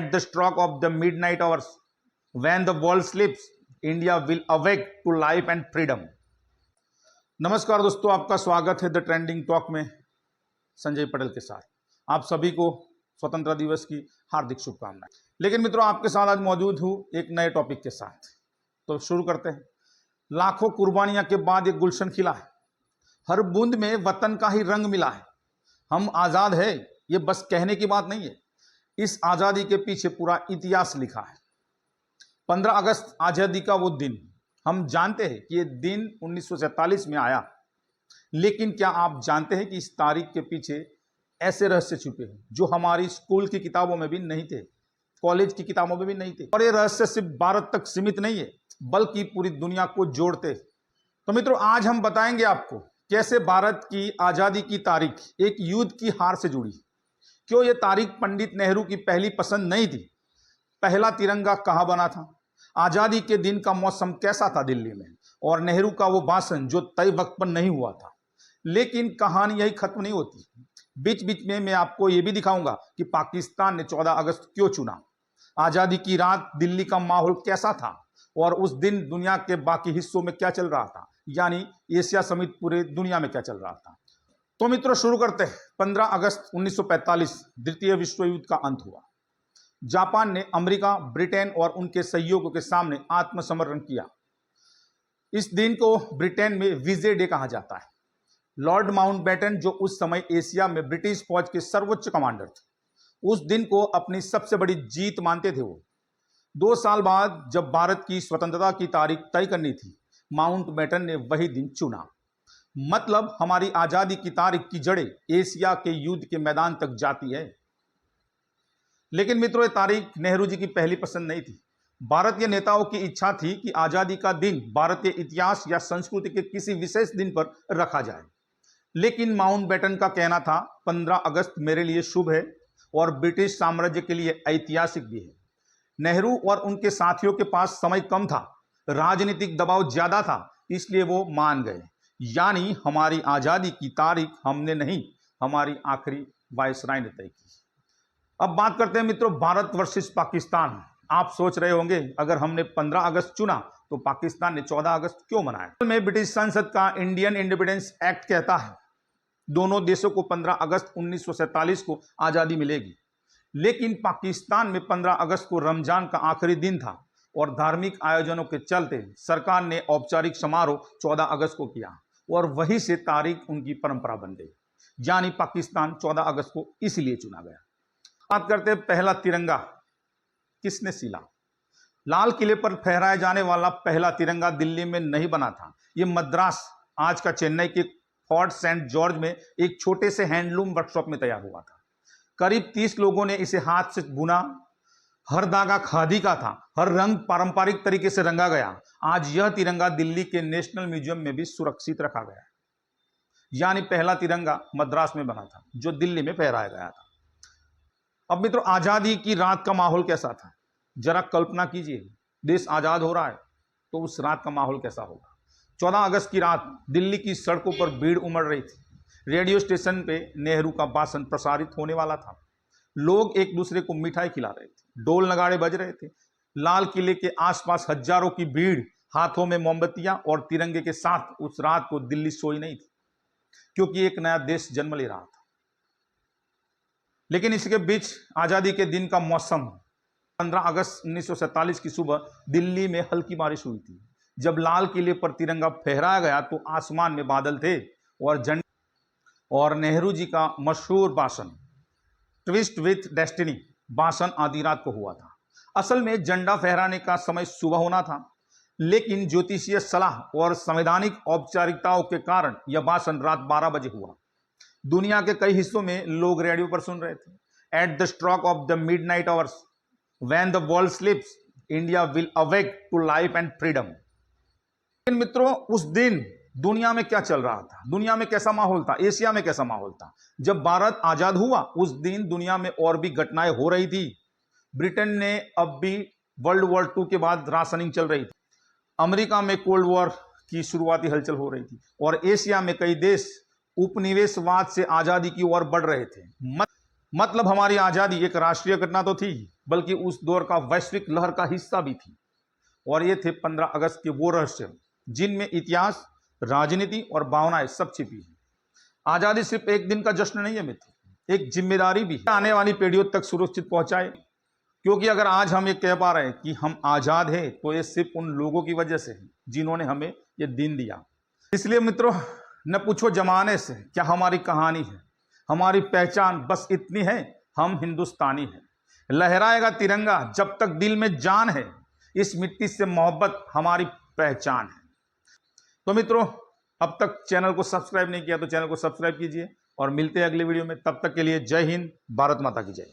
At the stroke of the midnight hours, when the world sleeps, India will awake to life and freedom. नमस्कार दोस्तों, आपका स्वागत है the trending talk में संजय पटेल के साथ। आप सभी को स्वतंत्रता दिवस की हार्दिक शुभकामनाएं। लेकिन मित्रों, आपके साथ आज मौजूद हूं एक नए टॉपिक के साथ। तो शुरू करते हैं। लाखों कुर्बानियां के बाद एक गुलशन खिला है, हर बूंद में वतन का ही रंग मिला है। हम आज़ाद है, ये बस कहने की बात नहीं है, इस आज़ादी के पीछे पूरा इतिहास लिखा है। 15 अगस्त आज़ादी का वो दिन, हम जानते हैं कि ये दिन 1947 में आया, लेकिन क्या आप जानते हैं कि इस तारीख के पीछे ऐसे रहस्य छुपे हैं जो हमारी स्कूल की किताबों में भी नहीं थे, कॉलेज की किताबों में भी नहीं थे। और ये रहस्य सिर्फ भारत तक सीमित नहीं है, बल्कि पूरी दुनिया को जोड़ते। तो मित्रों, आज हम बताएंगे आपको कैसे भारत की आज़ादी की तारीख एक युद्ध की हार से जुड़ी, क्यों ये तारीख पंडित नेहरू की पहली पसंद नहीं थी, पहला तिरंगा कहाँ बना था, आज़ादी के दिन का मौसम कैसा था दिल्ली में, और नेहरू का वो भाषण जो तय वक्त पर नहीं हुआ था। लेकिन कहानी यही खत्म नहीं होती। बीच बीच में मैं आपको ये भी दिखाऊंगा कि पाकिस्तान ने 14 अगस्त क्यों चुना, आज़ादी की रात दिल्ली का माहौल कैसा था, और उस दिन दुनिया के बाकी हिस्सों में क्या चल रहा था, यानी एशिया समेत पूरे दुनिया में क्या चल रहा था। तो मित्रों, शुरू करते हैं। 15 अगस्त 1945 द्वितीय विश्व युद्ध का अंत हुआ। जापान ने अमेरिका, ब्रिटेन और उनके सहयोगियों के सामने आत्मसमर्पण किया। इस दिन को ब्रिटेन में विजय डे कहा जाता है। लॉर्ड माउंटबेटन, जो उस समय एशिया में ब्रिटिश फौज के सर्वोच्च कमांडर थे, उस दिन को अपनी सबसे बड़ी जीत मानते थे। वो 2 साल बाद जब भारत की स्वतंत्रता की तारीख तय करनी थी, माउंटबेटन ने वही दिन चुना। मतलब हमारी आजादी की तारीख की जड़ें एशिया के युद्ध के मैदान तक जाती है। लेकिन मित्रों, ये तारीख नेहरू जी की पहली पसंद नहीं थी। भारतीय नेताओं की इच्छा थी कि आजादी का दिन भारतीय इतिहास या संस्कृति के किसी विशेष दिन पर रखा जाए। लेकिन माउंटबेटन का कहना था, 15 अगस्त मेरे लिए शुभ है और ब्रिटिश साम्राज्य के लिए ऐतिहासिक भी है। नेहरू और उनके साथियों के पास समय कम था, राजनीतिक दबाव ज्यादा था, इसलिए वो मान गए। यानी हमारी आजादी की तारीख हमने नहीं, हमारी आखिरी वायसराय ने तय की। अब बात करते हैं मित्रों, भारत वर्सेस पाकिस्तान। आप सोच रहे होंगे, अगर हमने 15 अगस्त चुना तो पाकिस्तान ने 14 अगस्त क्यों मनाया। में ब्रिटिश संसद का इंडियन इंडिपेंडेंस एक्ट कहता है दोनों देशों को 15 अगस्त 1947 को आजादी मिलेगी। लेकिन पाकिस्तान में 15 अगस्त को रमजान का आखिरी दिन था और धार्मिक आयोजनों के चलते सरकार ने औपचारिक समारोह 14 अगस्त को किया, और वहीं से तारीख उनकी परंपरा बन गई। यानी पाकिस्तान 14 अगस्त को इसलिए चुना गया। बात करते हैं पहला तिरंगा किसने सीला। लाल किले पर फहराया जाने वाला पहला तिरंगा दिल्ली में नहीं बना था। ये मद्रास, आज का चेन्नई के फोर्ट सेंट जॉर्ज में एक छोटे से हैंडलूम वर्कशॉप में तैयार हुआ था। करीब 30 लोगों ने इसे हाथ से बुना। हर धागा खादी का था, हर रंग पारंपरिक तरीके से रंगा गया। आज यह तिरंगा दिल्ली के नेशनल म्यूजियम में भी सुरक्षित रखा गया है। यानी पहला तिरंगा मद्रास में बना था, जो दिल्ली में फहराया गया था। अब मित्रों, आजादी की रात का माहौल कैसा था, जरा कल्पना कीजिए। देश आजाद हो रहा है तो उस रात का माहौल कैसा होगा। 14 अगस्त की रात दिल्ली की सड़कों पर भीड़ उमड़ रही थी। रेडियो स्टेशन पे नेहरू का भाषण प्रसारित होने वाला था। लोग एक दूसरे को मिठाई खिला रहे थे, ढोल नगाड़े बज रहे थे। लाल किले के आसपास हजारों की भीड़, हाथों में मोमबत्तियां और तिरंगे के साथ। उस रात को दिल्ली सोई नहीं थी, क्योंकि एक नया देश जन्म ले रहा था। लेकिन इसके बीच आजादी के दिन का मौसम। 15 अगस्त 1947 की सुबह दिल्ली में हल्की बारिश हुई थी। जब लाल किले पर तिरंगा फहराया गया तो आसमान में बादल थे और झंडे और नेहरू जी का मशहूर भाषण ट्विस्ट विथ डेस्टिनी भाषण आधी रात को हुआ था। असल में झंडा फहराने का समय सुबह होना था, लेकिन ज्योतिषीय सलाह और संवैधानिक औपचारिकताओं के कारण यह भाषण रात 12 बजे हुआ। दुनिया के कई हिस्सों में लोग रेडियो पर सुन रहे थे। At the stroke of the midnight hours, when the world sleeps, India will awake to life and freedom. लेकिन मित्रों, उस दिन दुनिया में क्या चल रहा था, दुनिया में कैसा माहौल था, एशिया में कैसा माहौल था। जब भारत आजाद हुआ उस दिन दुनिया में और भी घटनाएं हो रही थी। ब्रिटेन ने अब भी वर्ल्ड वॉर 2 के बाद राशनिंग चल रही थी। अमेरिका में कोल्ड वॉर की शुरुआती हलचल हो रही थी, और एशिया में कई देश उपनिवेशवाद से आजादी की ओर बढ़ रहे थे। मतलब हमारी आज़ादी एक राष्ट्रीय घटना तो थी, बल्कि उस दौर का वैश्विक लहर का हिस्सा भी थी। और ये थे 15 अगस्त के वो रहस्य जिनमें इतिहास, राजनीति और भावनाएं सब छिपी हैं। आज़ादी सिर्फ एक दिन का जश्न नहीं है मित्र, एक जिम्मेदारी भी है, आने वाली पीढ़ियों तक सुरक्षित पहुंचाए। क्योंकि अगर आज हम ये कह पा रहे हैं कि हम आज़ाद हैं, तो ये सिर्फ उन लोगों की वजह से है जिन्होंने हमें ये दिन दिया। इसलिए मित्रों, न पूछो जमाने से क्या हमारी कहानी है, हमारी पहचान बस इतनी है, हम हिंदुस्तानी हैं। लहराएगा तिरंगा जब तक दिल में जान है, इस मिट्टी से मोहब्बत हमारी पहचान है। तो मित्रों, अब तक चैनल को सब्सक्राइब नहीं किया तो चैनल को सब्सक्राइब कीजिए और मिलते हैं अगले वीडियो में। तब तक के लिए जय हिंद, भारत माता की जय।